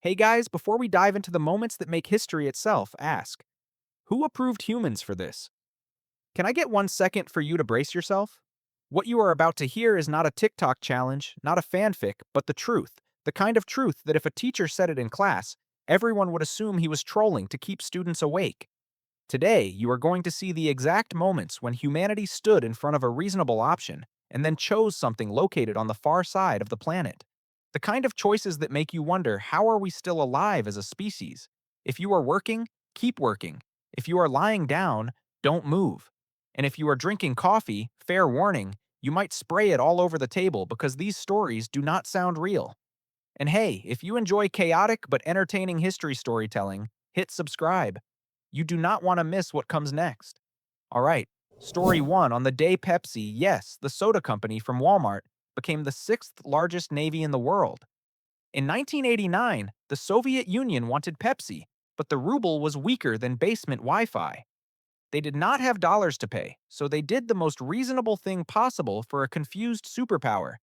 Hey guys, before we dive into the moments that make history itself, ask, who approved humans for this? Can I get 1 second for you to brace yourself? What you are about to hear is not a TikTok challenge, not a fanfic, but the truth. The kind of truth that if a teacher said it in class, everyone would assume he was trolling to keep students awake. Today, you are going to see the exact moments when humanity stood in front of a reasonable option and then chose something located on the far side of the planet. The kind of choices that make you wonder, how are we still alive as a species? If you are working, keep working. If you are lying down, don't move. And if you are drinking coffee, fair warning, you might spray it all over the table because these stories do not sound real. And hey, if you enjoy chaotic but entertaining history storytelling, hit subscribe. You do not want to miss what comes next. All right, story one. On the day Pepsi, yes, the soda company from Walmart, became the sixth largest navy in the world. In 1989, the Soviet Union wanted Pepsi, but the ruble was weaker than basement Wi Fi. They did not have dollars to pay, so they did the most reasonable thing possible for a confused superpower.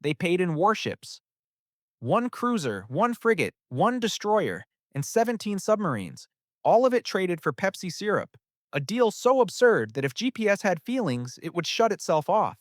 They paid in warships. One cruiser, one frigate, one destroyer, and 17 submarines, all of it traded for Pepsi syrup. A deal so absurd that if GPS had feelings, it would shut itself off.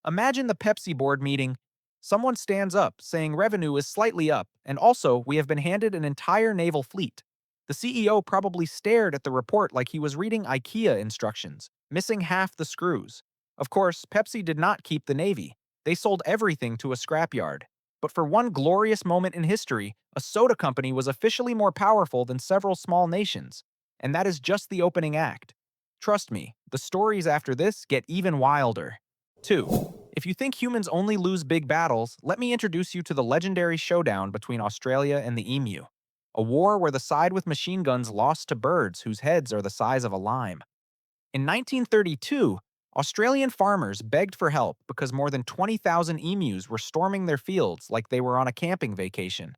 Imagine the Pepsi board meeting. Someone stands up, saying revenue is slightly up, and also we have been handed an entire naval fleet. The CEO probably stared at the report like he was reading IKEA instructions, missing half the screws. Of course, Pepsi did not keep the Navy. They sold everything to a scrapyard. But for one glorious moment in history, a soda company was officially more powerful than several small nations. And that is just the opening act. Trust me, the stories after this get even wilder. 2. If you think humans only lose big battles, let me introduce you to the legendary showdown between Australia and the emu. A war where the side with machine guns lost to birds whose heads are the size of a lime. In 1932, Australian farmers begged for help because more than 20,000 emus were storming their fields like they were on a camping vacation.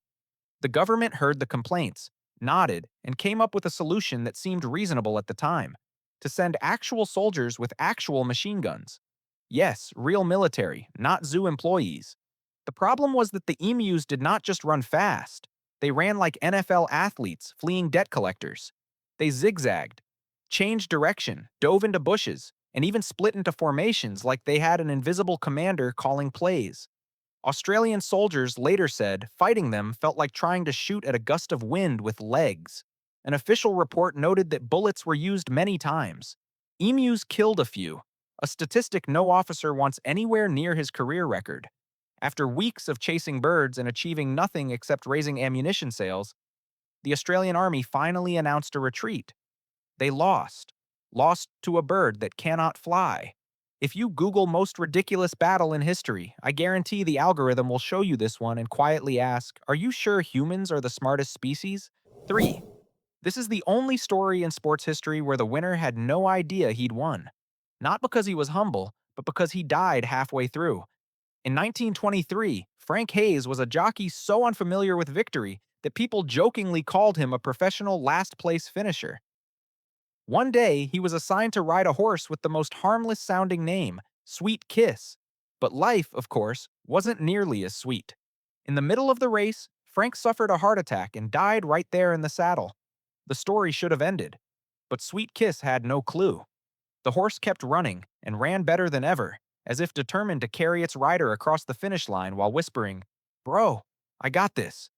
The government heard the complaints, nodded, and came up with a solution that seemed reasonable at the time: to send actual soldiers with actual machine guns. Yes, real military, not zoo employees. The problem was that the emus did not just run fast, they ran like NFL athletes fleeing debt collectors. They zigzagged, changed direction, dove into bushes, and even split into formations like they had an invisible commander calling plays. Australian soldiers later said fighting them felt like trying to shoot at a gust of wind with legs. An official report noted that bullets were used many times. Emus killed a few, a statistic no officer wants anywhere near his career record. After weeks of chasing birds and achieving nothing except raising ammunition sales, the Australian Army finally announced a retreat. They lost. Lost to a bird that cannot fly. If you Google most ridiculous battle in history, I guarantee the algorithm will show you this one and quietly ask, are you sure humans are the smartest species? 3. This is the only story in sports history where the winner had no idea he'd won. Not because he was humble, but because he died halfway through. In 1923, Frank Hayes was a jockey so unfamiliar with victory that people jokingly called him a professional last-place finisher. One day, he was assigned to ride a horse with the most harmless sounding name, Sweet Kiss. But life, of course, wasn't nearly as sweet. In the middle of the race, Frank suffered a heart attack and died right there in the saddle. The story should have ended. But Sweet Kiss had no clue. The horse kept running and ran better than ever, as if determined to carry its rider across the finish line while whispering, "Bro, I got this."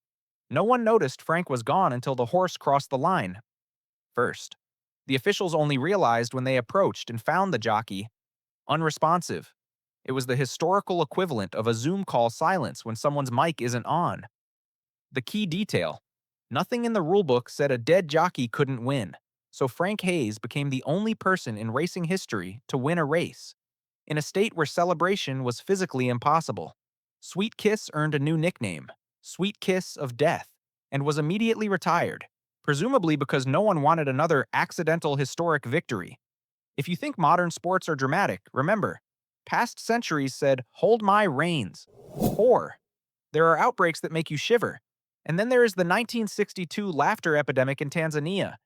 No one noticed Frank was gone until the horse crossed the line first. The officials only realized when they approached and found the jockey unresponsive. It was the historical equivalent of a Zoom call silence when someone's mic isn't on. The key detail: nothing in the rulebook said a dead jockey couldn't win, so Frank Hayes became the only person in racing history to win a race. In a state where celebration was physically impossible, Sweet Kiss earned a new nickname, Sweet Kiss of Death, and was immediately retired, presumably because no one wanted another accidental historic victory. If you think modern sports are dramatic, remember, past centuries said, "Hold my reins." Or, there are outbreaks that make you shiver. And then there is the 1962 laughter epidemic in Tanzania,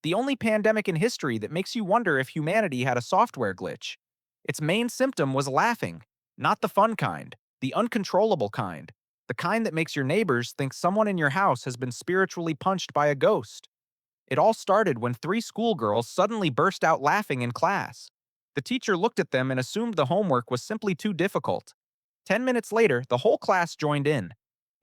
the only pandemic in history that makes you wonder if humanity had a software glitch. Its main symptom was laughing, not the fun kind, the uncontrollable kind. the kind that makes your neighbors think someone in your house has been spiritually punched by a ghost. It all started when three schoolgirls suddenly burst out laughing in class. The teacher looked at them and assumed the homework was simply too difficult. 10 minutes later, the whole class joined in.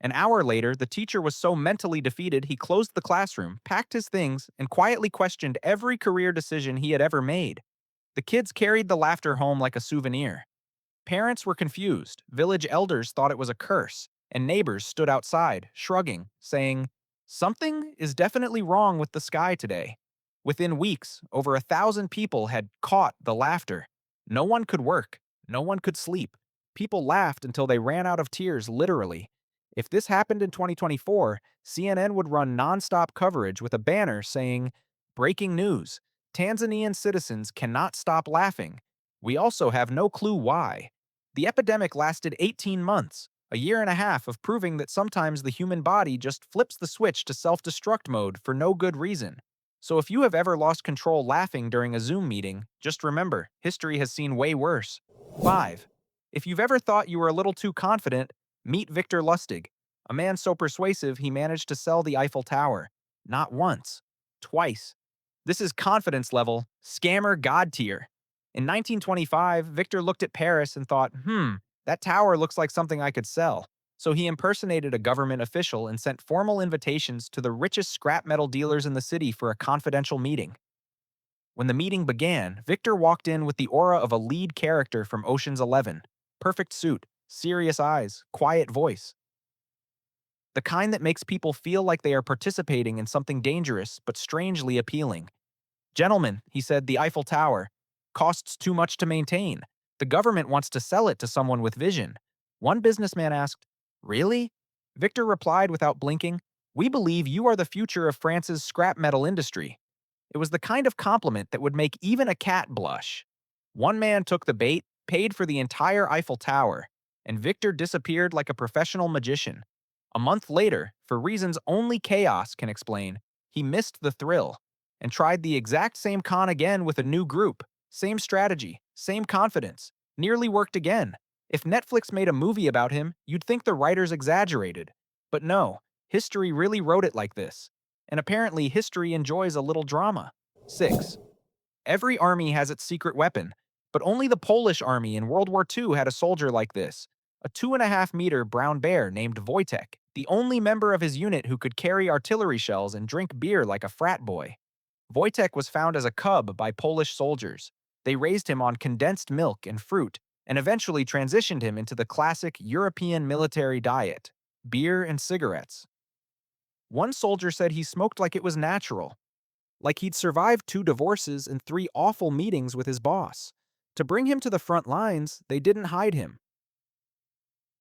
An hour later, the teacher was so mentally defeated he closed the classroom, packed his things, and quietly questioned every career decision he had ever made. The kids carried the laughter home like a souvenir. Parents were confused, village elders thought it was a curse, and neighbors stood outside, shrugging, saying, "Something is definitely wrong with the sky today." Within weeks, over 1,000 people had caught the laughter. No one could work. No one could sleep. People laughed until they ran out of tears, literally. If this happened in 2024, CNN would run nonstop coverage with a banner saying, "Breaking news. Tanzanian citizens cannot stop laughing. We also have no clue why." The epidemic lasted 18 months, a year and a half of proving that sometimes the human body just flips the switch to self-destruct mode for no good reason. So if you have ever lost control laughing during a Zoom meeting, just remember, history has seen way worse. 5. If you've ever thought you were a little too confident, meet Victor Lustig, a man so persuasive he managed to sell the Eiffel Tower. Not once, twice. This is confidence level, scammer god tier. In 1925, Victor looked at Paris and thought, that tower looks like something I could sell. So he impersonated a government official and sent formal invitations to the richest scrap metal dealers in the city for a confidential meeting. When the meeting began, Victor walked in with the aura of a lead character from Ocean's 11. Perfect suit, serious eyes, quiet voice. The kind that makes people feel like they are participating in something dangerous but strangely appealing. "Gentlemen," he said, "the Eiffel Tower costs too much to maintain. The government wants to sell it to someone with vision." One businessman asked, "Really?" Victor replied without blinking, "We believe you are the future of France's scrap metal industry." It was the kind of compliment that would make even a cat blush. One man took the bait, paid for the entire Eiffel Tower, and Victor disappeared like a professional magician. A month later, for reasons only chaos can explain, he missed the thrill and tried the exact same con again with a new group. Same strategy, same confidence. Nearly worked again. If Netflix made a movie about him, you'd think the writers exaggerated. But no, history really wrote it like this. And apparently history enjoys a little drama. 6. Every army has its secret weapon, but only the Polish army in World War II had a soldier like this. A 2.5-meter brown bear named Wojtek, the only member of his unit who could carry artillery shells and drink beer like a frat boy. Wojtek was found as a cub by Polish soldiers. They raised him on condensed milk and fruit, and eventually transitioned him into the classic European military diet: beer and cigarettes. One soldier said he smoked like it was natural, like he'd survived 2 divorces and 3 awful meetings with his boss. To bring him to the front lines, they didn't hide him.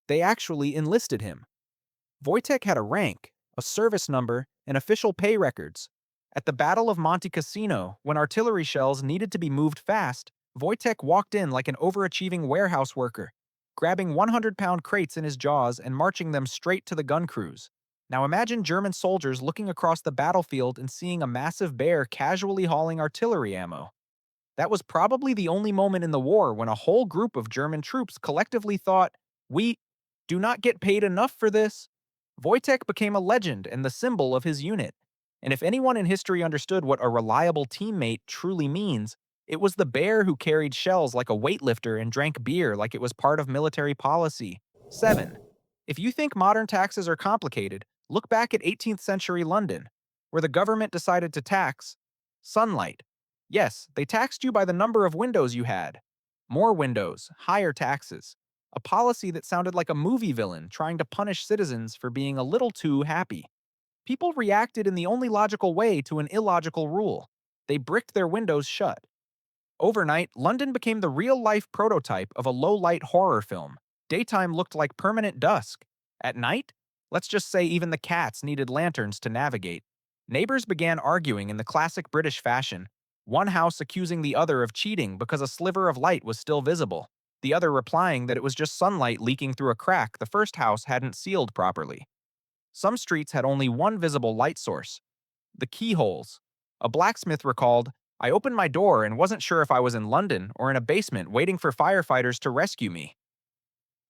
They actually enlisted him. Wojtek had a rank, a service number, and official pay records. At the Battle of Monte Cassino, when artillery shells needed to be moved fast, Wojtek walked in like an overachieving warehouse worker, grabbing 100-pound crates in his jaws and marching them straight to the gun crews. Now imagine German soldiers looking across the battlefield and seeing a massive bear casually hauling artillery ammo. That was probably the only moment in the war when a whole group of German troops collectively thought, "We do not get paid enough for this." Wojtek became a legend and the symbol of his unit. And if anyone in history understood what a reliable teammate truly means, it was the bear who carried shells like a weightlifter and drank beer like it was part of military policy. 7. If you think modern taxes are complicated, look back at 18th century London, where the government decided to tax sunlight. Yes, they taxed you by the number of windows you had. More windows, higher taxes. A policy that sounded like a movie villain trying to punish citizens for being a little too happy. People reacted in the only logical way to an illogical rule. They bricked their windows shut. Overnight, London became the real-life prototype of a low-light horror film. Daytime looked like permanent dusk. At night, let's just say even the cats needed lanterns to navigate. Neighbors began arguing in the classic British fashion, one house accusing the other of cheating because a sliver of light was still visible, the other replying that it was just sunlight leaking through a crack the first house hadn't sealed properly. Some streets had only one visible light source: the keyholes. A blacksmith recalled, "I opened my door and wasn't sure if I was in London or in a basement waiting for firefighters to rescue me."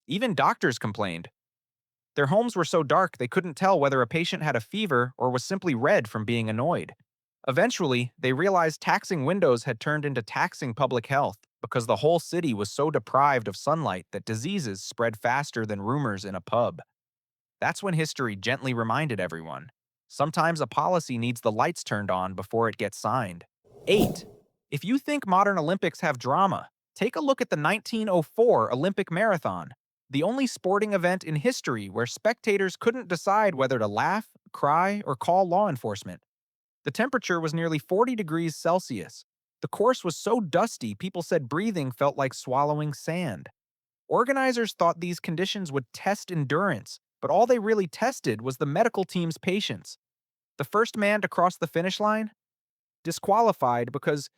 Even doctors complained. Their homes were so dark they couldn't tell whether a patient had a fever or was simply red from being annoyed. Eventually, they realized taxing windows had turned into taxing public health because the whole city was so deprived of sunlight that diseases spread faster than rumors in a pub. That's when history gently reminded everyone. Sometimes a policy needs the lights turned on before it gets signed. 8. If you think modern Olympics have drama, take a look at the 1904 Olympic Marathon, the only sporting event in history where spectators couldn't decide whether to laugh, cry, or call law enforcement. The temperature was nearly 40 degrees Celsius. The course was so dusty people said breathing felt like swallowing sand. Organizers thought these conditions would test endurance, but all they really tested was the medical team's patience. The first man to cross the finish line? Disqualified because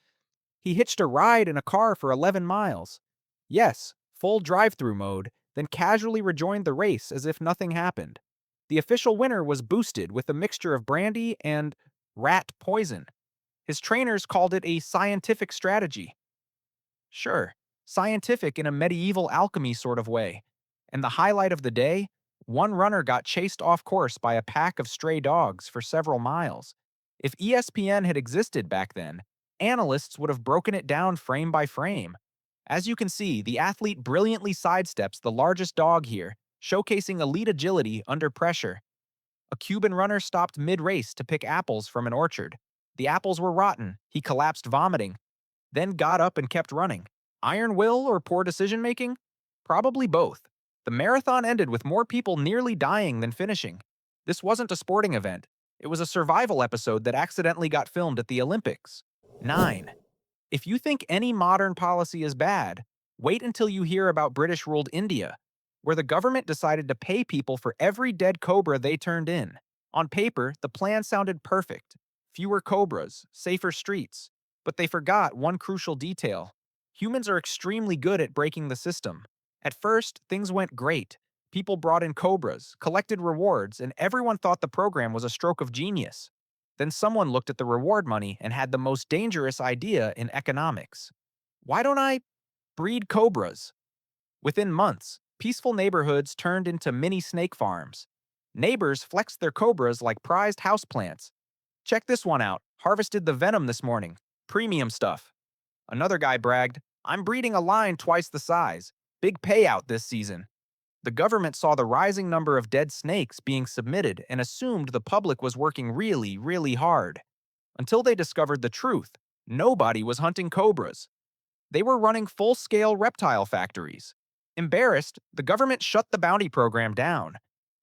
he hitched a ride in a car for 11 miles. Yes, full drive-through mode, then casually rejoined the race as if nothing happened. The official winner was boosted with a mixture of brandy and rat poison. His trainers called it a scientific strategy. Sure, scientific in a medieval alchemy sort of way. And the highlight of the day? One runner got chased off course by a pack of stray dogs for several miles. If ESPN had existed back then, analysts would have broken it down frame by frame. As you can see, the athlete brilliantly sidesteps the largest dog here, showcasing elite agility under pressure. A Cuban runner stopped mid-race to pick apples from an orchard. The apples were rotten. He collapsed vomiting, then got up and kept running. Iron will or poor decision making? Probably both. The marathon ended with more people nearly dying than finishing. This wasn't a sporting event. It was a survival episode that accidentally got filmed at the Olympics. 9. If you think any modern policy is bad, wait until you hear about British-ruled India, where the government decided to pay people for every dead cobra they turned in. On paper, the plan sounded perfect. Fewer cobras, safer streets. But they forgot one crucial detail. Humans are extremely good at breaking the system. At first, things went great. People brought in cobras, collected rewards, and everyone thought the program was a stroke of genius. Then someone looked at the reward money and had the most dangerous idea in economics. Why don't I breed cobras? Within months, peaceful neighborhoods turned into mini snake farms. Neighbors flexed their cobras like prized houseplants. Check this one out. Harvested the venom this morning. Premium stuff. Another guy bragged, I'm breeding a line twice the size. Big payout this season. The government saw the rising number of dead snakes being submitted and assumed the public was working really, really hard. Until they discovered the truth, nobody was hunting cobras. They were running full-scale reptile factories. Embarrassed, the government shut the bounty program down.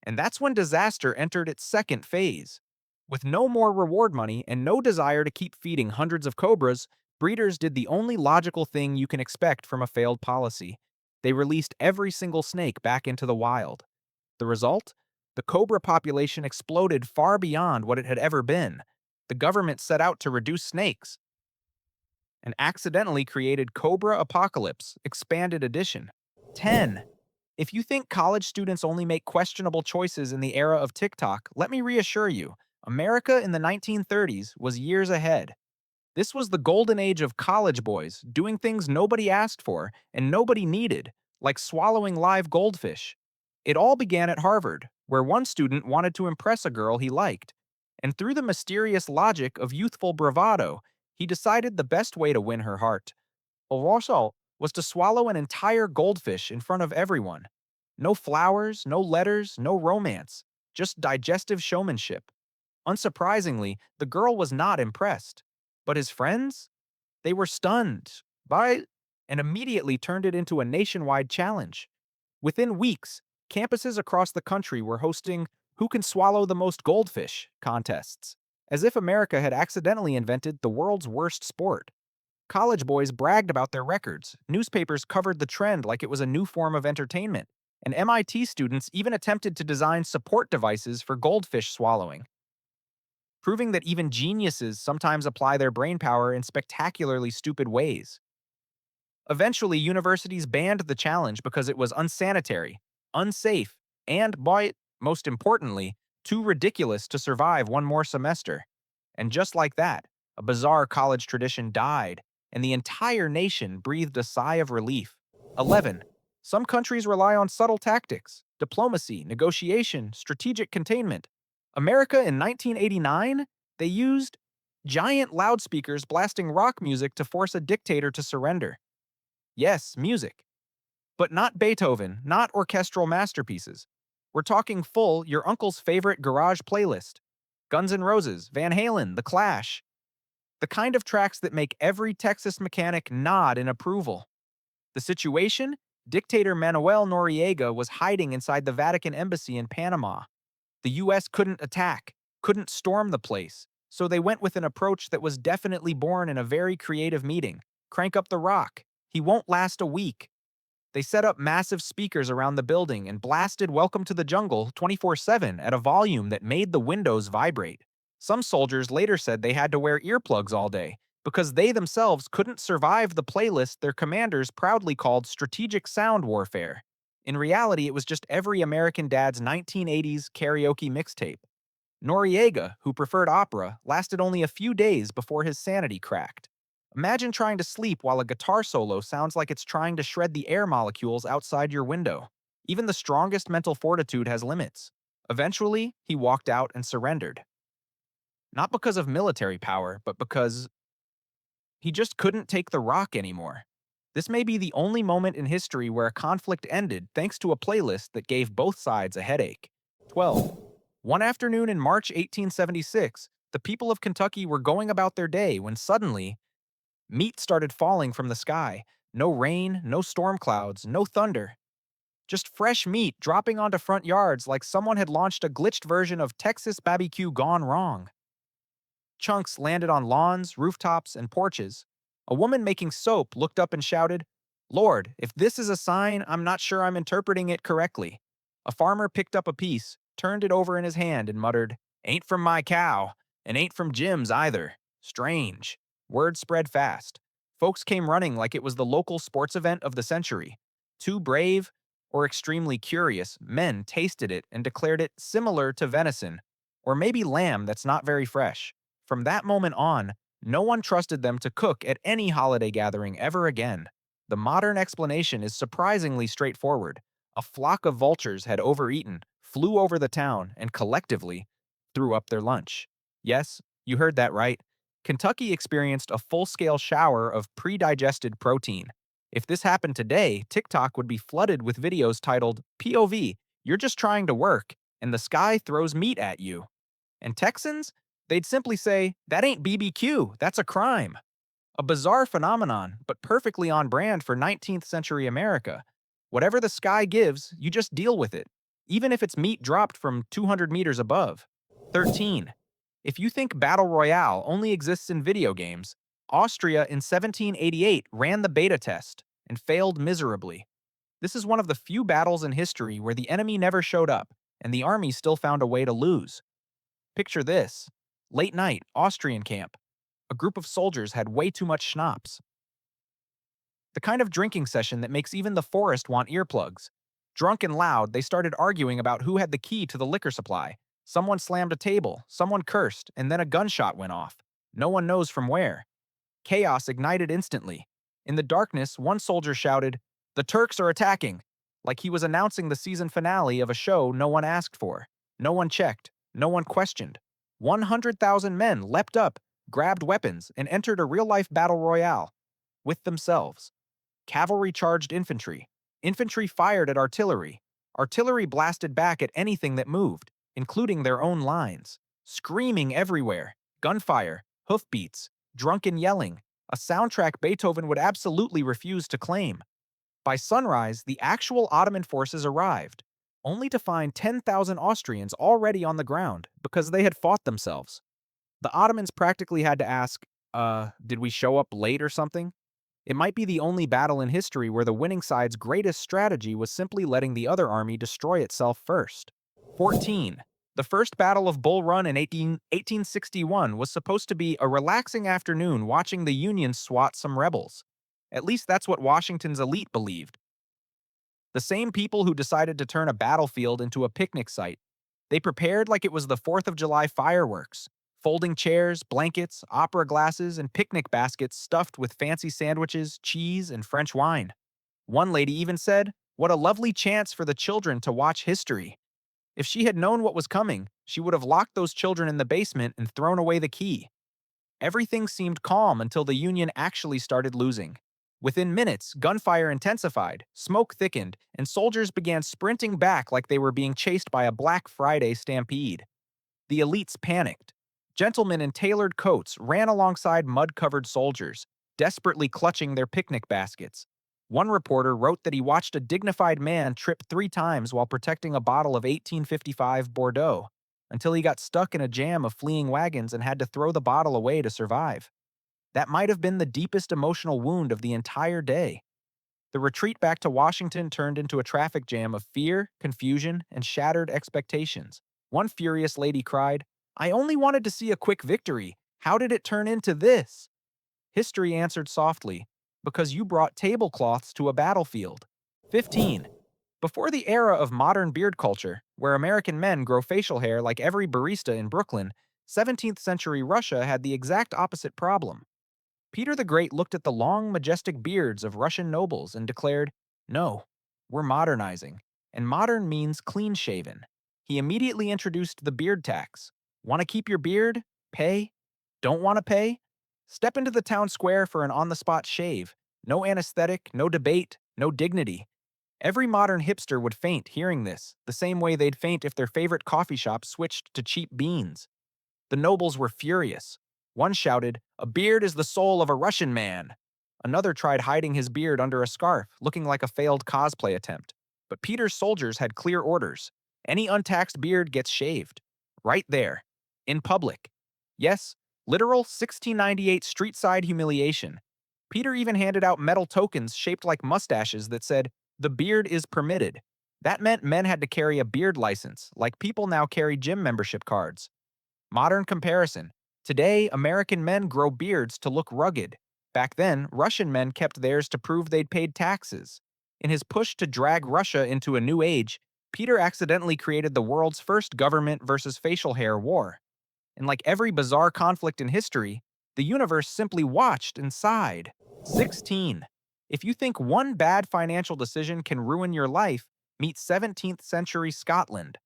And that's when disaster entered its second phase. With no more reward money and no desire to keep feeding hundreds of cobras, breeders did the only logical thing you can expect from a failed policy. They released every single snake back into the wild. The result? The cobra population exploded far beyond what it had ever been. The government set out to reduce snakes and accidentally created Cobra Apocalypse, Expanded Edition. 10. If you think college students only make questionable choices in the era of TikTok, let me reassure you, America in the 1930s was years ahead. This was the golden age of college boys doing things nobody asked for and nobody needed, like swallowing live goldfish. It all began at Harvard, where one student wanted to impress a girl he liked. And through the mysterious logic of youthful bravado, he decided the best way to win her heart also was to swallow an entire goldfish in front of everyone. No flowers, no letters, no romance, just digestive showmanship. Unsurprisingly, the girl was not impressed. But his friends? They were stunned by and immediately turned it into a nationwide challenge. Within weeks, campuses across the country were hosting Who Can Swallow the Most Goldfish contests, as if America had accidentally invented the world's worst sport. College boys bragged about their records, newspapers covered the trend like it was a new form of entertainment, and MIT students even attempted to design support devices for goldfish swallowing, proving that even geniuses sometimes apply their brainpower in spectacularly stupid ways. Eventually, universities banned the challenge because it was unsanitary, unsafe, and, most importantly, too ridiculous to survive one more semester. And just like that, a bizarre college tradition died, and the entire nation breathed a sigh of relief. 11. Some countries rely on subtle tactics. Diplomacy, negotiation, strategic containment. America in 1989, they used giant loudspeakers blasting rock music to force a dictator to surrender. Yes, music. But not Beethoven, not orchestral masterpieces. We're talking full, your uncle's favorite garage playlist. Guns N' Roses, Van Halen, The Clash. The kind of tracks that make every Texas mechanic nod in approval. The situation? Dictator Manuel Noriega was hiding inside the Vatican embassy in Panama. The US couldn't attack, couldn't storm the place, so they went with an approach that was definitely born in a very creative meeting. Crank up the rock. He won't last a week. They set up massive speakers around the building and blasted Welcome to the Jungle 24/7 at a volume that made the windows vibrate. Some soldiers later said they had to wear earplugs all day because they themselves couldn't survive the playlist their commanders proudly called strategic sound warfare. In reality, it was just every American dad's 1980s karaoke mixtape. Noriega, who preferred opera, lasted only a few days before his sanity cracked. Imagine trying to sleep while a guitar solo sounds like it's trying to shred the air molecules outside your window. Even the strongest mental fortitude has limits. Eventually, he walked out and surrendered. Not because of military power, but because he just couldn't take the rock anymore. This may be the only moment in history where a conflict ended thanks to a playlist that gave both sides a headache. 12. One afternoon in March 1876, the people of Kentucky were going about their day when suddenly, meat started falling from the sky. No rain, no storm clouds, no thunder. Just fresh meat dropping onto front yards like someone had launched a glitched version of Texas barbecue gone wrong. Chunks landed on lawns, rooftops, and porches. A woman making soap looked up and shouted, "Lord, if this is a sign, I'm not sure I'm interpreting it correctly." A farmer picked up a piece, turned it over in his hand, and muttered, "Ain't from my cow, and ain't from Jim's either. Strange." Word spread fast. Folks came running like it was the local sports event of the century. Two brave, or extremely curious, men tasted it and declared it similar to venison, or maybe lamb that's not very fresh. From that moment on, no one trusted them to cook at any holiday gathering ever again. The modern explanation is surprisingly straightforward. A flock of vultures had overeaten, flew over the town, and collectively threw up their lunch. Yes, you heard that right. Kentucky experienced a full-scale shower of pre-digested protein. If this happened today, TikTok would be flooded with videos titled, "POV, you're just trying to work, and the sky throws meat at you." And Texans? They'd simply say, "That ain't BBQ, that's a crime." A bizarre phenomenon, but perfectly on brand for 19th century America. Whatever the sky gives, you just deal with it, even if it's meat dropped from 200 meters above. 13. If you think Battle Royale only exists in video games, Austria in 1788 ran the beta test and failed miserably. This is one of the few battles in history where the enemy never showed up, and the army still found a way to lose. Picture this. Late night, Austrian camp. A group of soldiers had way too much schnapps. The kind of drinking session that makes even the forest want earplugs. Drunk and loud, they started arguing about who had the key to the liquor supply. Someone slammed a table, someone cursed, and then a gunshot went off. No one knows from where. Chaos ignited instantly. In the darkness, one soldier shouted, "The Turks are attacking," like he was announcing the season finale of a show no one asked for. No one checked. No one questioned. 100,000 men leapt up, grabbed weapons, and entered a real-life battle royale with themselves. Cavalry charged infantry. Infantry fired at artillery. Artillery blasted back at anything that moved, including their own lines. Screaming everywhere. Gunfire, hoofbeats, drunken yelling. A soundtrack Beethoven would absolutely refuse to claim. By sunrise, the actual Ottoman forces arrived, only to find 10,000 Austrians already on the ground because they had fought themselves. The Ottomans practically had to ask, did we show up late or something? It might be the only battle in history where the winning side's greatest strategy was simply letting the other army destroy itself first. 14. The First Battle of Bull Run in 1861 was supposed to be a relaxing afternoon watching the Unions swat some rebels. At least that's what Washington's elite believed. The same people who decided to turn a battlefield into a picnic site. They prepared like it was the 4th of July fireworks. Folding chairs, blankets, opera glasses, and picnic baskets stuffed with fancy sandwiches, cheese, and French wine. One lady even said, What a lovely chance for the children to watch history. If she had known what was coming, she would have locked those children in the basement and thrown away the key. Everything seemed calm until the Union actually started losing. Within minutes, gunfire intensified, smoke thickened, and soldiers began sprinting back like they were being chased by a Black Friday stampede. The elites panicked. Gentlemen in tailored coats ran alongside mud-covered soldiers, desperately clutching their picnic baskets. One reporter wrote that he watched a dignified man trip 3 times while protecting a bottle of 1855 Bordeaux, until he got stuck in a jam of fleeing wagons and had to throw the bottle away to survive. That might have been the deepest emotional wound of the entire day. The retreat back to Washington turned into a traffic jam of fear, confusion, and shattered expectations. One furious lady cried, "I only wanted to see a quick victory. How did it turn into this?" History answered softly, "Because you brought tablecloths to a battlefield." 15. Before the era of modern beard culture, where American men grow facial hair like every barista in Brooklyn, 17th century Russia had the exact opposite problem. Peter the Great looked at the long, majestic beards of Russian nobles and declared, "No, we're modernizing, and modern means clean shaven." He immediately introduced the beard tax. Want to keep your beard? Pay. Don't want to pay? Step into the town square for an on the spot shave. No anesthetic, no debate, no dignity. Every modern hipster would faint hearing this, the same way they'd faint if their favorite coffee shop switched to cheap beans. The nobles were furious. One shouted, "A beard is the soul of a Russian man." Another tried hiding his beard under a scarf, looking like a failed cosplay attempt. But Peter's soldiers had clear orders. Any untaxed beard gets shaved. Right there. In public. Yes, literal 1698 street-side humiliation. Peter even handed out metal tokens shaped like mustaches that said, "The beard is permitted." That meant men had to carry a beard license, like people now carry gym membership cards. Modern comparison. Today, American men grow beards to look rugged. Back then, Russian men kept theirs to prove they'd paid taxes. In his push to drag Russia into a new age, Peter accidentally created the world's first government versus facial hair war. And like every bizarre conflict in history, the universe simply watched and sighed. 16. If you think one bad financial decision can ruin your life, meet 17th century Scotland.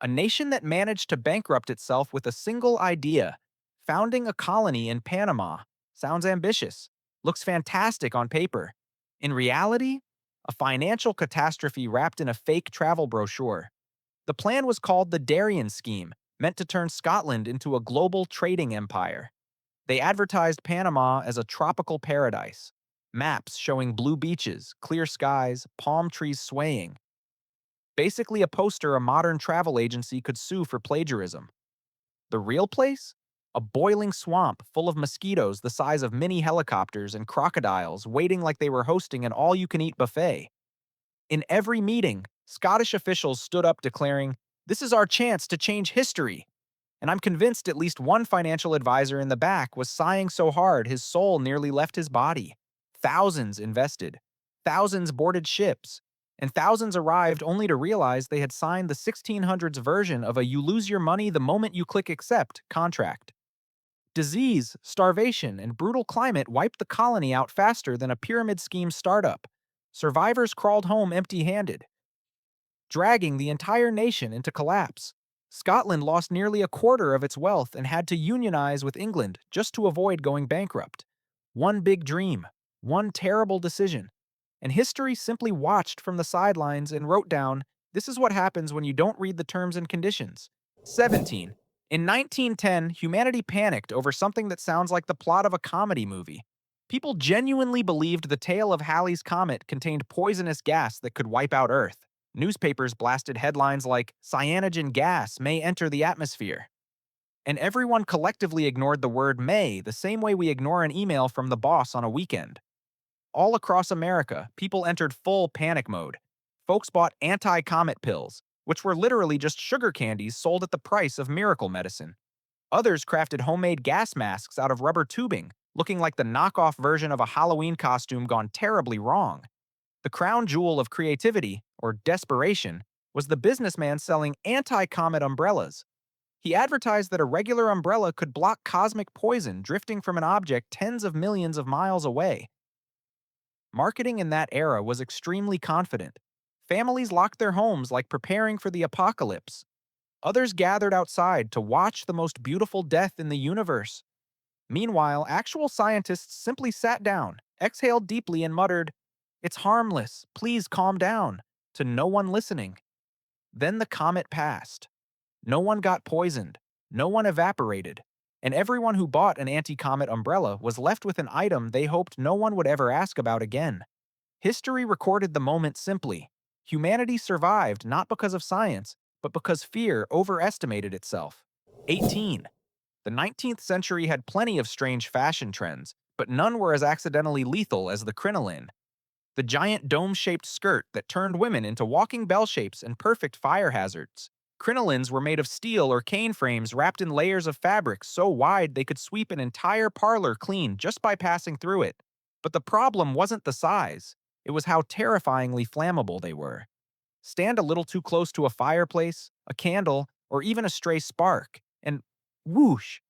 A nation that managed to bankrupt itself with a single idea, founding a colony in Panama. Sounds ambitious, looks fantastic on paper. In reality, a financial catastrophe wrapped in a fake travel brochure. The plan was called the Darien scheme, meant to turn Scotland into a global trading empire. They advertised Panama as a tropical paradise. Maps showing blue beaches, clear skies, palm trees swaying. Basically a poster a modern travel agency could sue for plagiarism. The real place? A boiling swamp full of mosquitoes the size of mini helicopters and crocodiles waiting like they were hosting an all-you-can-eat buffet. In every meeting, Scottish officials stood up declaring, "This is our chance to change history." And I'm convinced at least one financial advisor in the back was sighing so hard his soul nearly left his body. Thousands invested. Thousands boarded ships. And thousands arrived only to realize they had signed the 1600s version of a "you lose your money the moment you click accept" contract. Disease, starvation, and brutal climate wiped the colony out faster than a pyramid scheme startup. Survivors crawled home empty-handed, dragging the entire nation into collapse. Scotland lost nearly a quarter of its wealth and had to unionize with England just to avoid going bankrupt. One big dream, one terrible decision. And history simply watched from the sidelines and wrote down, "This is what happens when you don't read the terms and conditions." 17. In 1910, humanity panicked over something that sounds like the plot of a comedy movie. People genuinely believed the tale of Halley's Comet contained poisonous gas that could wipe out Earth. Newspapers blasted headlines like, "Cyanogen gas may enter the atmosphere." And everyone collectively ignored the word may the same way we ignore an email from the boss on a weekend. All across America, people entered full panic mode. Folks bought anti-comet pills, which were literally just sugar candies sold at the price of miracle medicine. Others crafted homemade gas masks out of rubber tubing, looking like the knockoff version of a Halloween costume gone terribly wrong. The crown jewel of creativity, or desperation, was the businessman selling anti-comet umbrellas. He advertised that a regular umbrella could block cosmic poison drifting from an object tens of millions of miles away. Marketing in that era was extremely confident. Families locked their homes like preparing for the apocalypse. Others gathered outside to watch the most beautiful death in the universe. Meanwhile, actual scientists simply sat down, exhaled deeply, and muttered, "It's harmless, please calm down," to no one listening. Then the comet passed. No one got poisoned, no one evaporated, and everyone who bought an anti-comet umbrella was left with an item they hoped no one would ever ask about again. History recorded the moment simply. Humanity survived not because of science, but because fear overestimated itself. 18. The 19th century had plenty of strange fashion trends, but none were as accidentally lethal as the crinoline. The giant dome-shaped skirt that turned women into walking bell shapes and perfect fire hazards. Crinolines were made of steel or cane frames wrapped in layers of fabric so wide they could sweep an entire parlor clean just by passing through it. But the problem wasn't the size, it was how terrifyingly flammable they were. Stand a little too close to a fireplace, a candle, or even a stray spark, and whoosh!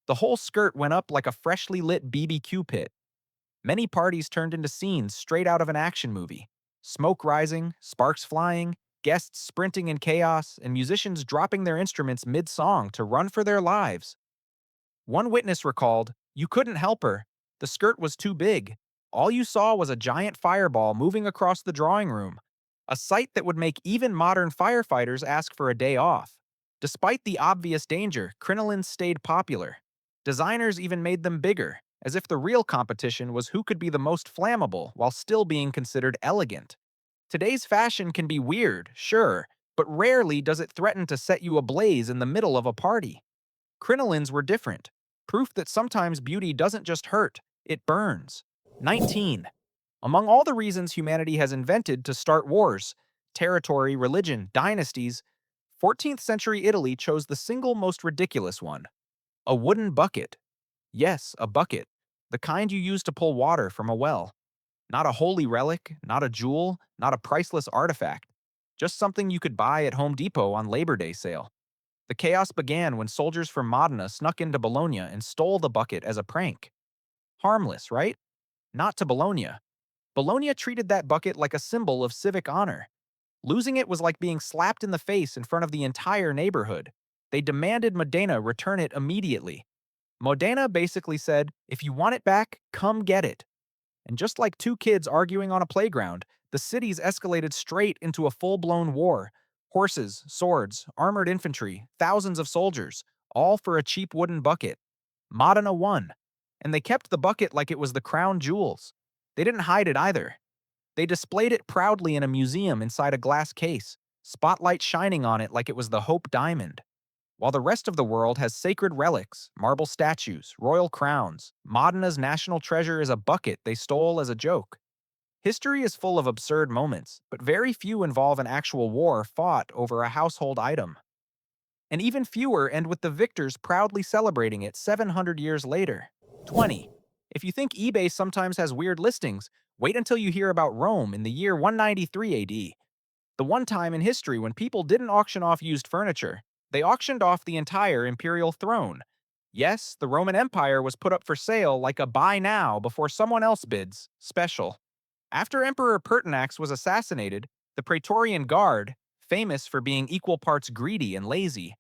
The whole skirt went up like a freshly lit BBQ pit. Many parties turned into scenes straight out of an action movie. Smoke rising, sparks flying, guests sprinting in chaos, and musicians dropping their instruments mid-song to run for their lives. One witness recalled, "You couldn't help her. The skirt was too big. All you saw was a giant fireball moving across the drawing room, a sight that would make even modern firefighters ask for a day off." Despite the obvious danger, crinolines stayed popular. Designers even made them bigger, as if the real competition was who could be the most flammable while still being considered elegant. Today's fashion can be weird, sure, but rarely does it threaten to set you ablaze in the middle of a party. Crinolines were different, proof that sometimes beauty doesn't just hurt, it burns. 19. Among all the reasons humanity has invented to start wars, territory, religion, dynasties, 14th century Italy chose the single most ridiculous one: a wooden bucket. Yes, a bucket. The kind you use to pull water from a well. Not a holy relic, not a jewel, not a priceless artifact. Just something you could buy at Home Depot on Labor Day sale. The chaos began when soldiers from Modena snuck into Bologna and stole the bucket as a prank. Harmless, right? Not to Bologna. Bologna treated that bucket like a symbol of civic honor. Losing it was like being slapped in the face in front of the entire neighborhood. They demanded Modena return it immediately. Modena basically said, "If you want it back, come get it." And just like two kids arguing on a playground, the cities escalated straight into a full-blown war. Horses, swords, armored infantry, thousands of soldiers, all for a cheap wooden bucket. Modena won. And they kept the bucket like it was the crown jewels. They didn't hide it either. They displayed it proudly in a museum inside a glass case, spotlight shining on it like it was the Hope Diamond. While the rest of the world has sacred relics, marble statues, royal crowns, Modena's national treasure is a bucket they stole as a joke. History is full of absurd moments, but very few involve an actual war fought over a household item. And even fewer end with the victors proudly celebrating it 700 years later. 20. If you think eBay sometimes has weird listings, wait until you hear about Rome in the year 193 AD. The one time in history when people didn't auction off used furniture, they auctioned off the entire imperial throne. Yes, the Roman Empire was put up for sale like a buy now before someone else bids, special. After Emperor Pertinax was assassinated, the Praetorian Guard, famous for being equal parts greedy and lazy,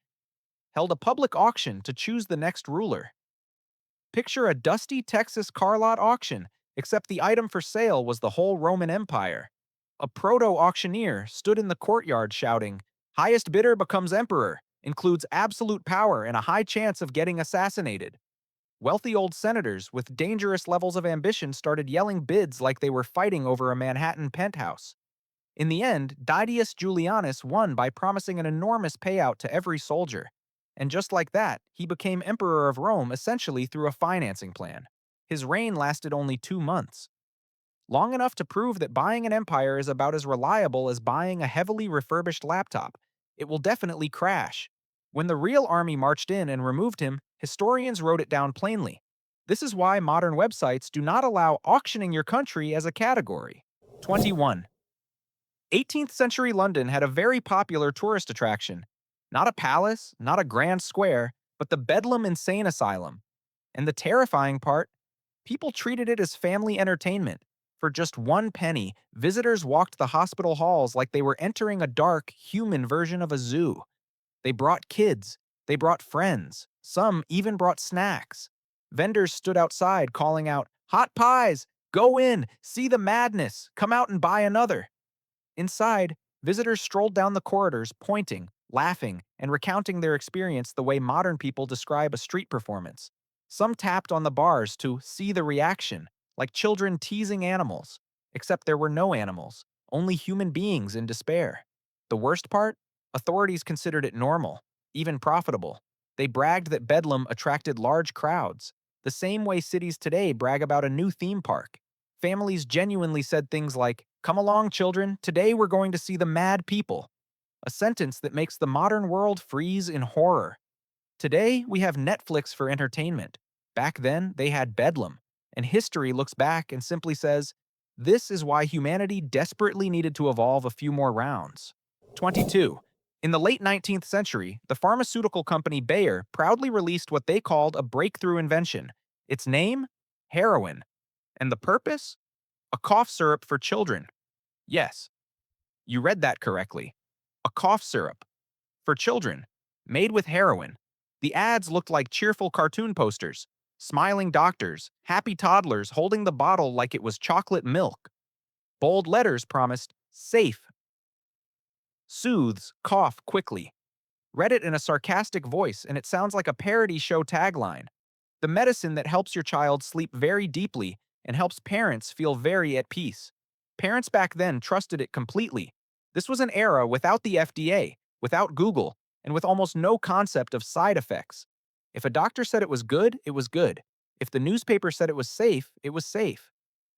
held a public auction to choose the next ruler. Picture a dusty Texas car lot auction, except the item for sale was the whole Roman Empire. A proto-auctioneer stood in the courtyard shouting, "Highest bidder becomes emperor, includes absolute power and a high chance of getting assassinated." Wealthy old senators with dangerous levels of ambition started yelling bids like they were fighting over a Manhattan penthouse. In the end, Didius Julianus won by promising an enormous payout to every soldier. And just like that, he became emperor of Rome essentially through a financing plan. His reign lasted only 2 months. Long enough to prove that buying an empire is about as reliable as buying a heavily refurbished laptop. It will definitely crash. When the real army marched in and removed him, historians wrote it down plainly. This is why modern websites do not allow auctioning your country as a category. 21. 18th century London had a very popular tourist attraction. Not a palace, not a grand square, but the Bedlam insane asylum. And the terrifying part, people treated it as family entertainment. For just 1 penny, visitors walked the hospital halls like they were entering a dark, human version of a zoo. They brought kids. They brought friends. Some even brought snacks. Vendors stood outside calling out, "Hot pies! Go in! See the madness! Come out and buy another!" Inside, visitors strolled down the corridors, pointing, laughing, and recounting their experience the way modern people describe a street performance. Some tapped on the bars to see the reaction, like children teasing animals, except there were no animals, only human beings in despair. The worst part? Authorities considered it normal, even profitable. They bragged that Bedlam attracted large crowds, the same way cities today brag about a new theme park. Families genuinely said things like, "Come along, children, today we're going to see the mad people," a sentence that makes the modern world freeze in horror. Today, we have Netflix for entertainment. Back then, they had Bedlam, and history looks back and simply says, this is why humanity desperately needed to evolve a few more rounds. 22. In the late 19th century, the pharmaceutical company Bayer proudly released what they called a breakthrough invention. Its name? Heroin. And the purpose? A cough syrup for children. Yes, you read that correctly. A cough syrup. For children. Made with heroin. The ads looked like cheerful cartoon posters. Smiling doctors, happy toddlers holding the bottle like it was chocolate milk. Bold letters promised, safe. Soothes, cough quickly. Read it in a sarcastic voice and it sounds like a parody show tagline. The medicine that helps your child sleep very deeply and helps parents feel very at peace. Parents back then trusted it completely. This was an era without the FDA, without Google, and with almost no concept of side effects. If a doctor said it was good, it was good. If the newspaper said it was safe, it was safe.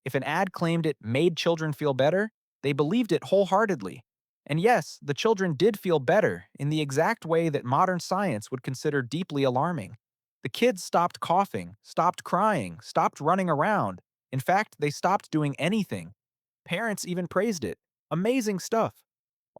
If an ad claimed it made children feel better, they believed it wholeheartedly. And yes, the children did feel better in the exact way that modern science would consider deeply alarming. The kids stopped coughing, stopped crying, stopped running around. In fact, they stopped doing anything. Parents even praised it. Amazing stuff.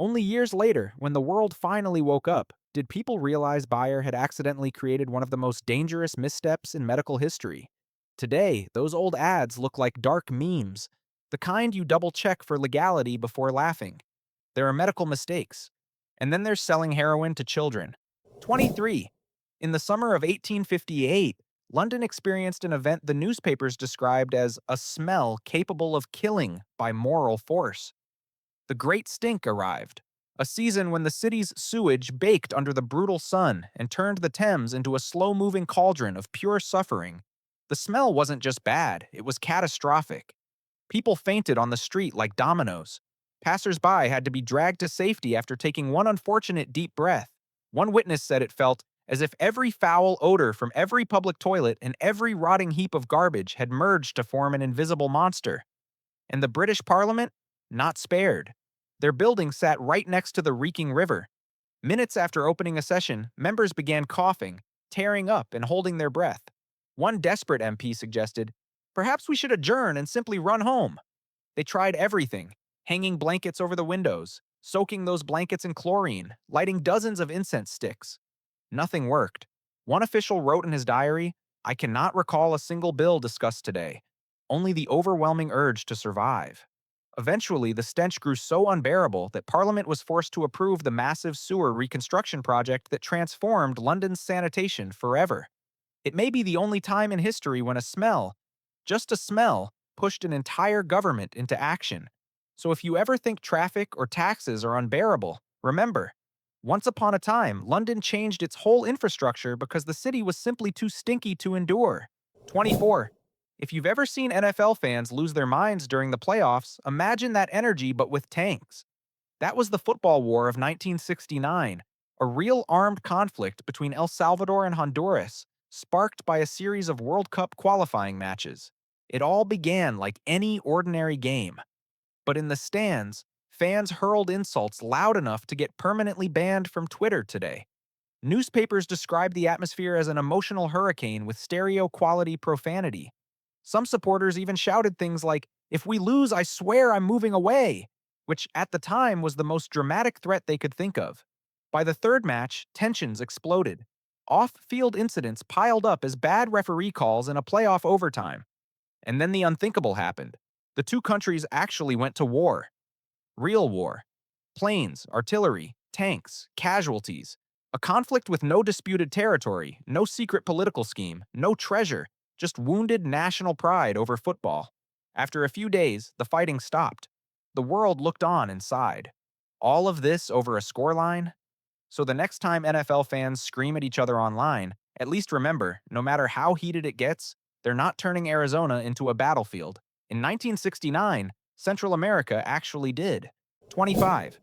Only years later, when the world finally woke up, did people realize Bayer had accidentally created one of the most dangerous missteps in medical history. Today, those old ads look like dark memes, the kind you double-check for legality before laughing. There are medical mistakes. And then there's selling heroin to children. 23. In the summer of 1858, London experienced an event the newspapers described as a smell capable of killing by moral force. The Great Stink arrived, a season when the city's sewage baked under the brutal sun and turned the Thames into a slow-moving cauldron of pure suffering. The smell wasn't just bad, it was catastrophic. People fainted on the street like dominoes. Passers-by had to be dragged to safety after taking one unfortunate deep breath. One witness said it felt as if every foul odor from every public toilet and every rotting heap of garbage had merged to form an invisible monster. And the British Parliament? Not spared. Their building sat right next to the reeking river. Minutes after opening a session, members began coughing, tearing up, and holding their breath. One desperate MP suggested, "Perhaps we should adjourn and simply run home." They tried everything, hanging blankets over the windows, soaking those blankets in chlorine, lighting dozens of incense sticks. Nothing worked. One official wrote in his diary, "I cannot recall a single bill discussed today, only the overwhelming urge to survive." Eventually, the stench grew so unbearable that Parliament was forced to approve the massive sewer reconstruction project that transformed London's sanitation forever. It may be the only time in history when a smell, just a smell, pushed an entire government into action. So if you ever think traffic or taxes are unbearable, remember, once upon a time, London changed its whole infrastructure because the city was simply too stinky to endure. 24. If you've ever seen NFL fans lose their minds during the playoffs, imagine that energy but with tanks. That was the football war of 1969, a real armed conflict between El Salvador and Honduras, sparked by a series of World Cup qualifying matches. It all began like any ordinary game. But in the stands, fans hurled insults loud enough to get permanently banned from Twitter today. Newspapers described the atmosphere as an emotional hurricane with stereo-quality profanity. Some supporters even shouted things like, "If we lose, I swear I'm moving away," which at the time was the most dramatic threat they could think of. By the third match, tensions exploded. Off-field incidents piled up as bad referee calls in a playoff overtime. And then the unthinkable happened. The two countries actually went to war. Real war. Planes, artillery, tanks, casualties. A conflict with no disputed territory, no secret political scheme, no treasure, just wounded national pride over football. After a few days, the fighting stopped. The world looked on and sighed. All of this over a scoreline? So the next time NFL fans scream at each other online, at least remember, no matter how heated it gets, they're not turning Arizona into a battlefield. In 1969, Central America actually did. 25.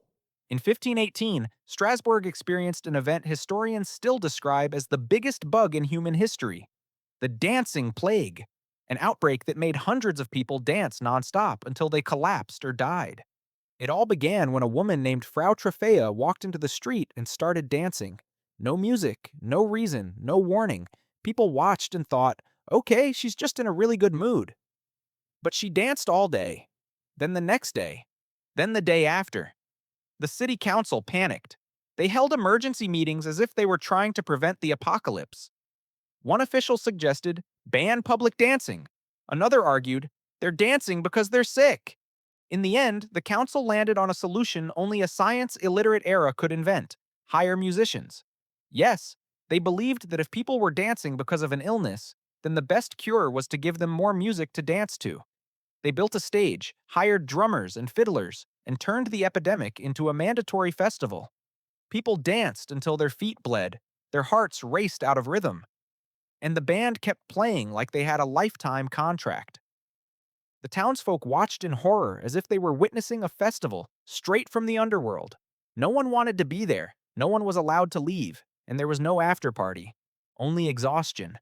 In 1518, Strasbourg experienced an event historians still describe as the biggest bug in human history: the dancing plague, an outbreak that made hundreds of people dance nonstop until they collapsed or died. It all began when a woman named Frau Trofea walked into the street and started dancing. No music, no reason, no warning. People watched and thought, okay, she's just in a really good mood. But she danced all day, then the next day, then the day after. The city council panicked. They held emergency meetings as if they were trying to prevent the apocalypse. One official suggested, ban public dancing. Another argued, they're dancing because they're sick. In the end, the council landed on a solution only a science-illiterate era could invent: hire musicians. Yes, they believed that if people were dancing because of an illness, then the best cure was to give them more music to dance to. They built a stage, hired drummers and fiddlers, and turned the epidemic into a mandatory festival. People danced until their feet bled, their hearts raced out of rhythm, and the band kept playing like they had a lifetime contract. The townsfolk watched in horror as if they were witnessing a festival straight from the underworld. No one wanted to be there, no one was allowed to leave, and there was no after party, only exhaustion.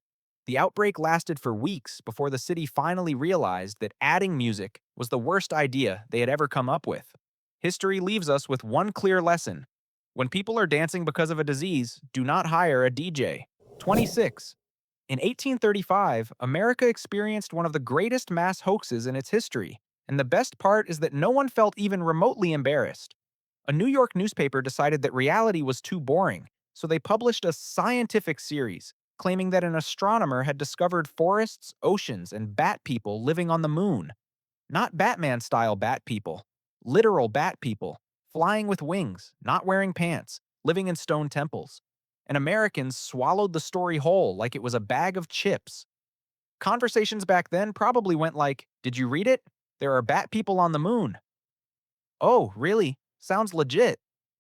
The outbreak lasted for weeks before the city finally realized that adding music was the worst idea they had ever come up with. History leaves us with one clear lesson: when people are dancing because of a disease, do not hire a DJ. 26. In 1835, America experienced one of the greatest mass hoaxes in its history, and the best part is that no one felt even remotely embarrassed. A New York newspaper decided that reality was too boring, so they published a scientific series claiming that an astronomer had discovered forests, oceans, and bat people living on the moon. Not Batman-style bat people, literal bat people, flying with wings, not wearing pants, living in stone temples. And Americans swallowed the story whole like it was a bag of chips. Conversations back then probably went like, "Did you read it? There are bat people on the moon." "Oh, really? Sounds legit."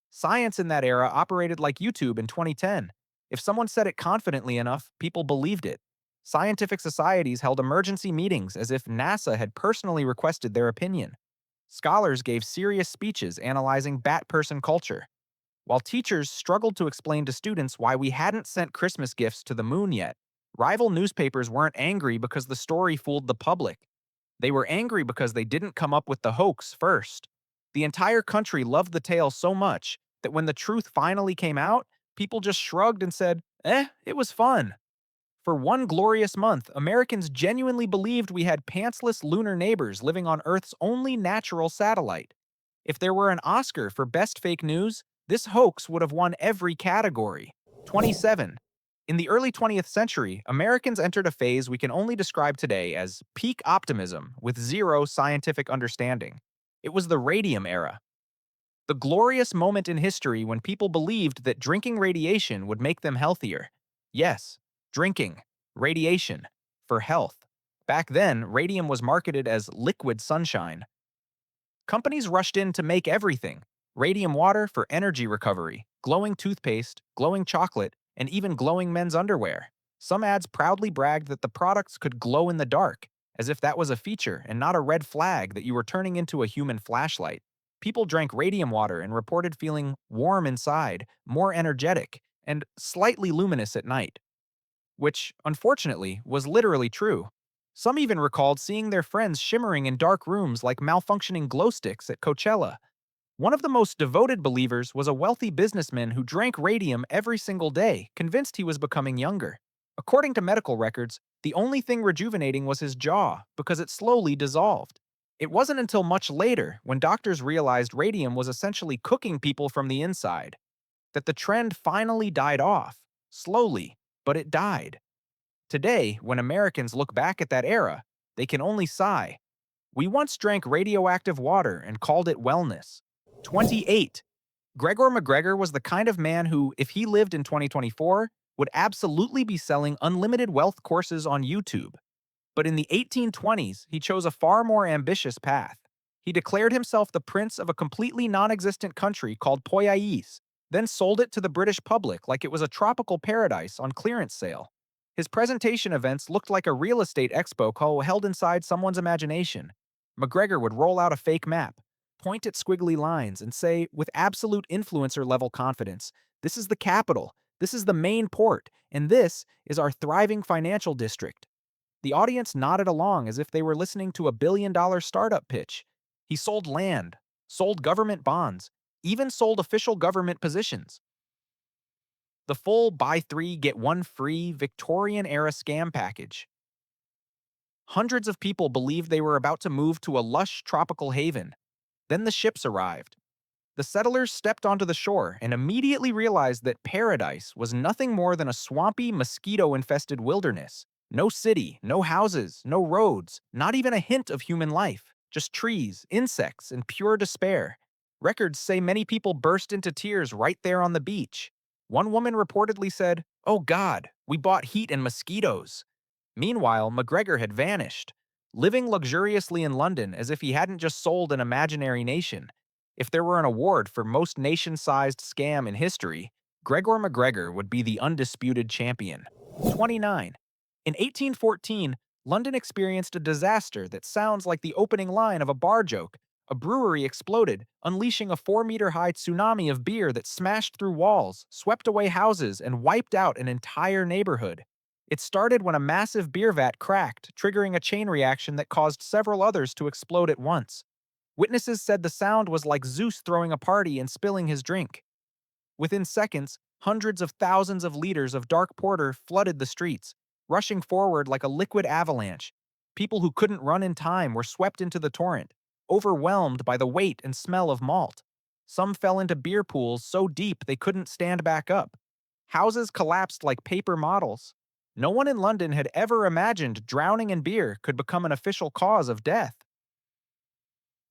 Science in that era operated like YouTube in 2010. If someone said it confidently enough, people believed it. Scientific societies held emergency meetings as if NASA had personally requested their opinion. Scholars gave serious speeches analyzing bat person culture, while teachers struggled to explain to students why we hadn't sent Christmas gifts to the moon yet. Rival newspapers weren't angry because the story fooled the public. They were angry because they didn't come up with the hoax first. The entire country loved the tale so much that when the truth finally came out, people just shrugged and said, it was fun. For one glorious month, Americans genuinely believed we had pantsless lunar neighbors living on Earth's only natural satellite. If there were an Oscar for Best Fake News, this hoax would have won every category. 27. In the early 20th century, Americans entered a phase we can only describe today as peak optimism with zero scientific understanding. It was the radium era. The glorious moment in history when people believed that drinking radiation would make them healthier. Yes, drinking radiation for health. Back then, radium was marketed as liquid sunshine. Companies rushed in to make everything: radium water for energy recovery, glowing toothpaste, glowing chocolate, and even glowing men's underwear. Some ads proudly bragged that the products could glow in the dark, as if that was a feature and not a red flag that you were turning into a human flashlight. People drank radium water and reported feeling warm inside, more energetic, and slightly luminous at night. Which, unfortunately, was literally true. Some even recalled seeing their friends shimmering in dark rooms like malfunctioning glow sticks at Coachella. One of the most devoted believers was a wealthy businessman who drank radium every single day, convinced he was becoming younger. According to medical records, the only thing rejuvenating was his jaw, because it slowly dissolved. It wasn't until much later, when doctors realized radium was essentially cooking people from the inside, that the trend finally died off. Slowly, but it died. Today, when Americans look back at that era, they can only sigh. We once drank radioactive water and called it wellness. 28. Gregor McGregor was the kind of man who, if he lived in 2024, would absolutely be selling unlimited wealth courses on YouTube. But in the 1820s, he chose a far more ambitious path. He declared himself the prince of a completely non-existent country called Poyais, then sold it to the British public like it was a tropical paradise on clearance sale. His presentation events looked like a real estate expo held inside someone's imagination. McGregor would roll out a fake map, point at squiggly lines, and say, with absolute influencer-level confidence, "This is the capital, this is the main port, and this is our thriving financial district." The audience nodded along as if they were listening to a billion-dollar startup pitch. He sold land, sold government bonds, even sold official government positions. The full buy three, get one free Victorian-era scam package. Hundreds of people believed they were about to move to a lush tropical haven. Then the ships arrived. The settlers stepped onto the shore and immediately realized that paradise was nothing more than a swampy, mosquito-infested wilderness. No city, no houses, no roads, not even a hint of human life. Just trees, insects, and pure despair. Records say many people burst into tears right there on the beach. One woman reportedly said, "Oh God, we bought heat and mosquitoes." Meanwhile, McGregor had vanished, living luxuriously in London as if he hadn't just sold an imaginary nation. If there were an award for most nation-sized scam in history, Gregor McGregor would be the undisputed champion. 29. In 1814, London experienced a disaster that sounds like the opening line of a bar joke. A brewery exploded, unleashing a 4-meter-high tsunami of beer that smashed through walls, swept away houses, and wiped out an entire neighborhood. It started when a massive beer vat cracked, triggering a chain reaction that caused several others to explode at once. Witnesses said the sound was like Zeus throwing a party and spilling his drink. Within seconds, hundreds of thousands of liters of dark porter flooded the streets, rushing forward like a liquid avalanche. People who couldn't run in time were swept into the torrent, overwhelmed by the weight and smell of malt. Some fell into beer pools so deep they couldn't stand back up. Houses collapsed like paper models. No one in London had ever imagined drowning in beer could become an official cause of death.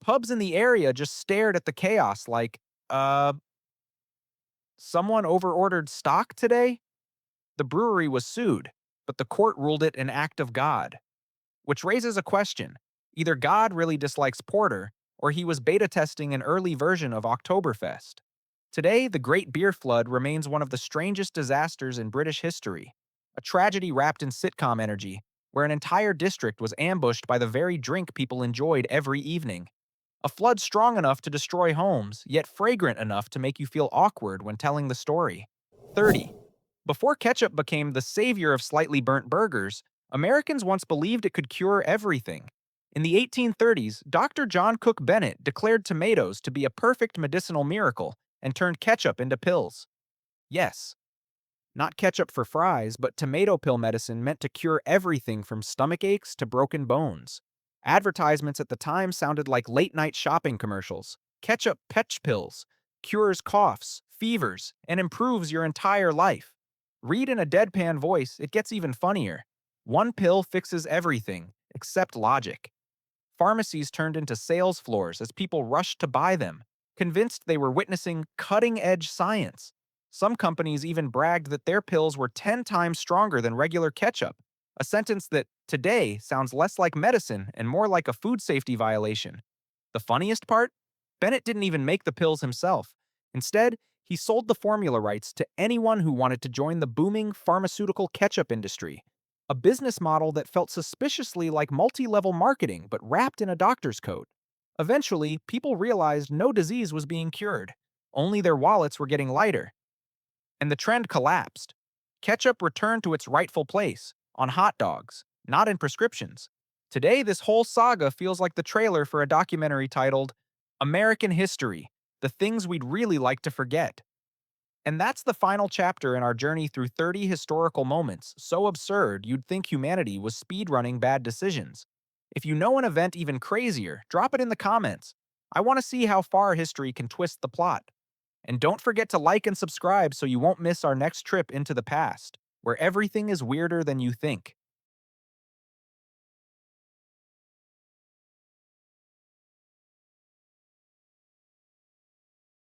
Pubs in the area just stared at the chaos like, someone overordered stock today? The brewery was sued, but the court ruled it an act of God. Which raises a question. Either God really dislikes porter, or he was beta testing an early version of Oktoberfest. Today, the Great Beer Flood remains one of the strangest disasters in British history. A tragedy wrapped in sitcom energy, where an entire district was ambushed by the very drink people enjoyed every evening. A flood strong enough to destroy homes, yet fragrant enough to make you feel awkward when telling the story. 30. Before ketchup became the savior of slightly burnt burgers, Americans once believed it could cure everything. In the 1830s, Dr. John Cook Bennett declared tomatoes to be a perfect medicinal miracle and turned ketchup into pills. Yes, not ketchup for fries, but tomato pill medicine meant to cure everything from stomach aches to broken bones. Advertisements at the time sounded like late-night shopping commercials. Ketchup Petch Pills cures coughs, fevers, and improves your entire life. Read in a deadpan voice, it gets even funnier. One pill fixes everything, except logic. Pharmacies turned into sales floors as people rushed to buy them, convinced they were witnessing cutting-edge science. Some companies even bragged that their pills were 10 times stronger than regular ketchup, a sentence that, today, sounds less like medicine and more like a food safety violation. The funniest part? Bennett didn't even make the pills himself. Instead, he sold the formula rights to anyone who wanted to join the booming pharmaceutical ketchup industry, a business model that felt suspiciously like multi-level marketing but wrapped in a doctor's coat. Eventually, people realized no disease was being cured. Only their wallets were getting lighter. And the trend collapsed. Ketchup returned to its rightful place, on hot dogs, not in prescriptions. Today, this whole saga feels like the trailer for a documentary titled American History: The Things We'd Really Like to Forget. And that's the final chapter in our journey through 30 historical moments so absurd you'd think humanity was speedrunning bad decisions. If you know an event even crazier, drop it in the comments. I want to see how far history can twist the plot. And don't forget to like and subscribe so you won't miss our next trip into the past, where everything is weirder than you think.